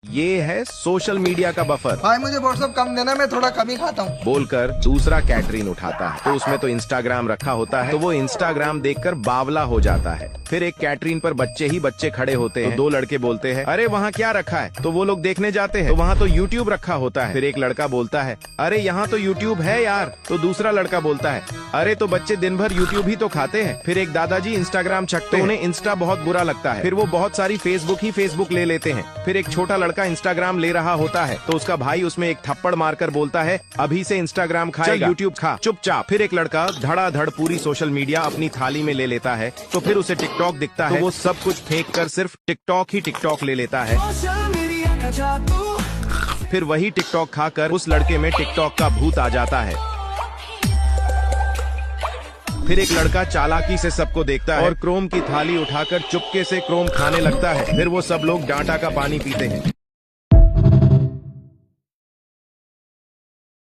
ये है social media का बफर। भाई मुझे व्हाट्सएप कम देना, मैं थोड़ा कम ही खाता हूँ। बोलकर दूसरा कैटरीन उठाता है तो उसमें तो इंस्टाग्राम रखा होता है, तो वो इंस्टाग्राम देखकर बावला हो जाता है। फिर एक कैटरीन पर बच्चे ही बच्चे खड़े होते हैं, तो दो लड़के बोलते हैं, अरे वहाँ क्या रखा है? तो वो लोग देखने जाते हैं, तो वहाँ तो यूट्यूब रखा होता है। फिर एक लड़का बोलता है, अरे यहाँ तो यूट्यूब है यार। तो दूसरा लड़का बोलता है, अरे तो बच्चे दिन भर यूट्यूब ही तो खाते हैं। फिर एक दादाजी इंस्टाग्राम चखते हैं, उन्हें इंस्टा बहुत बुरा लगता है। फिर वो बहुत सारी फेसबुक ले लेते हैं। फिर एक छोटा लड़का इंस्टाग्राम ले रहा होता है, तो उसका भाई उसमें एक थप्पड़ मारकर बोलता है, अभी से इंस्टाग्राम खाएगा, यूट्यूब खा चुपचाप। फिर एक लड़का धड़ाधड़ पूरी सोशल मीडिया अपनी थाली में ले लेता है, तो फिर उसे टिकटॉक दिखता है, तो वो सब कुछ फेंक कर सिर्फ टिकटॉक ले लेता है। फिर वही टिकटॉक खाकर उस लड़के में टिकटॉक का भूत आ जाता है। फिर एक लड़का चालाकी से सबको देखता है और क्रोम की थाली उठाकर चुपके से क्रोम खाने लगता है। फिर वो सब लोग डांटा का पानी पीते हैं।